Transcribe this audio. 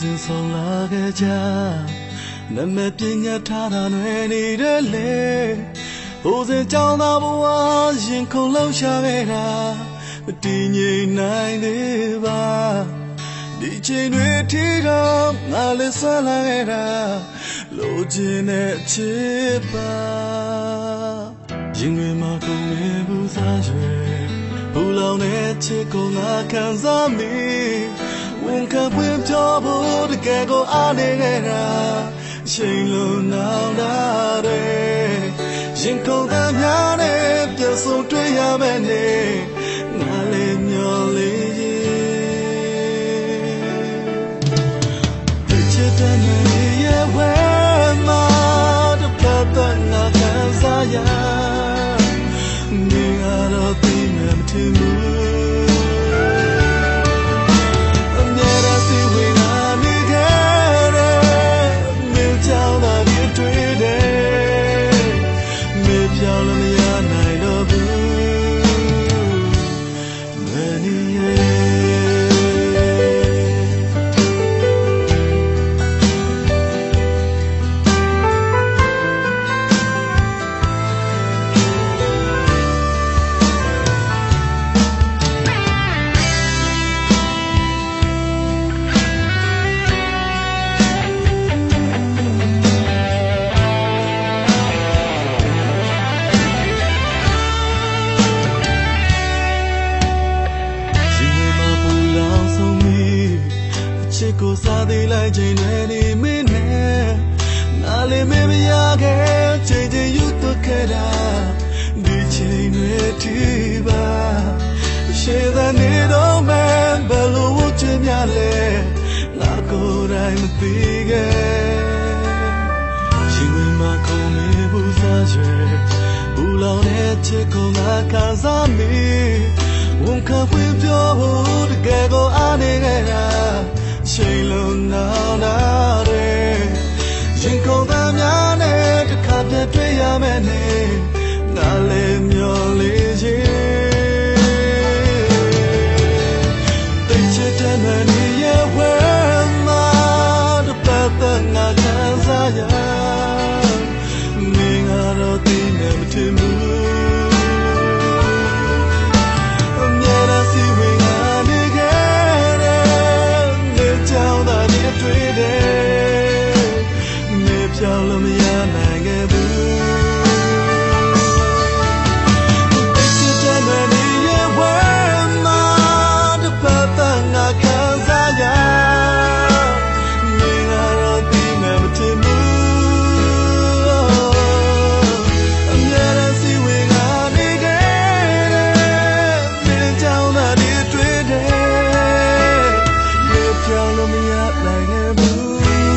စဉ်ဆောင်လာခဲ့ကြနမပညာထားတာတွေနေတဲ့လေဟိုစဉ်ကြောင်းသားဘဝရင်ခုန်လှရှာခဲ့တာမတည်ငြိမ်နိုင်သေးပါဒီချိန်တွေထိတော့ငါလည်းဆွမ်းလာခဲ့တာလိုချင်တဲ့အချစ်ပါရင်တွေမှာကုန်နေဘူးစားရွယ်ဘူလောင်တဲ့ချစ်ကိုငါခံစားမိဝန်ခံပွင့်ပြောဖို့တကယ်ကိုအားနေခဲ့တာချိန်လုံးနောင်တာတွေရင်ကုန်သားများနဲ့ပြတ်ဆုံးတွေ့ရမယ်နေငါလည်းမျောလေးရင်ချစ်တဲ့နေရဲ့ဝဲမှာတပတ်သက်ငါခံစားရနေရတော့သိမှမထင်ဘူးကိုစားသေးလိုက်ချိန်တွေနေမင်းနဲ့နားလေးမမရခဲ့ချိန်ချင်းယူတော့ခဲ့တာဒီချိန်တွေထိပါရှေ့တဲ့နေတော့မှဘယ်လိုဝချင်များလဲငါကိုယ်တိုင်မသိခဲ့ရှင်ဝင်မှာခုံနေဘူးစားရွယ်ဘူးလောင်တဲ့ချစ်ကိုငါခံစားမိဝန်ခံပွင့်ပြောဖို့တကယ်ကိုအားနေခဲ့တာချိန်လုံးနောင်တာတွေရင်ကုန်သားများနဲ့တစ်ခါပြတ်တွေ့ရမယ်နေငါလည်းမျောလေးချင်းသိချစ်တဲ့နေရဲ့ဝဲမှာတပတ်သက်ငါခံစားရနေငါတော့သိနေမထင်ဘူးကြောက်လို့မရနိုင်ခဲ့ဘူးချစ်တဲ့နေရဲ့ဝဲမှာတပတ်သက်ငါခံစားရနေငါတော့ဒီမဲ့မထင်ဘူးအမြဲတမ်းစီဝင်ကနေခဲ့တဲ့မင်းကြောင့်သာဒီတွေ့တယ်ရေကြောက်လို့မရနိုင်ခဲ့ဘူး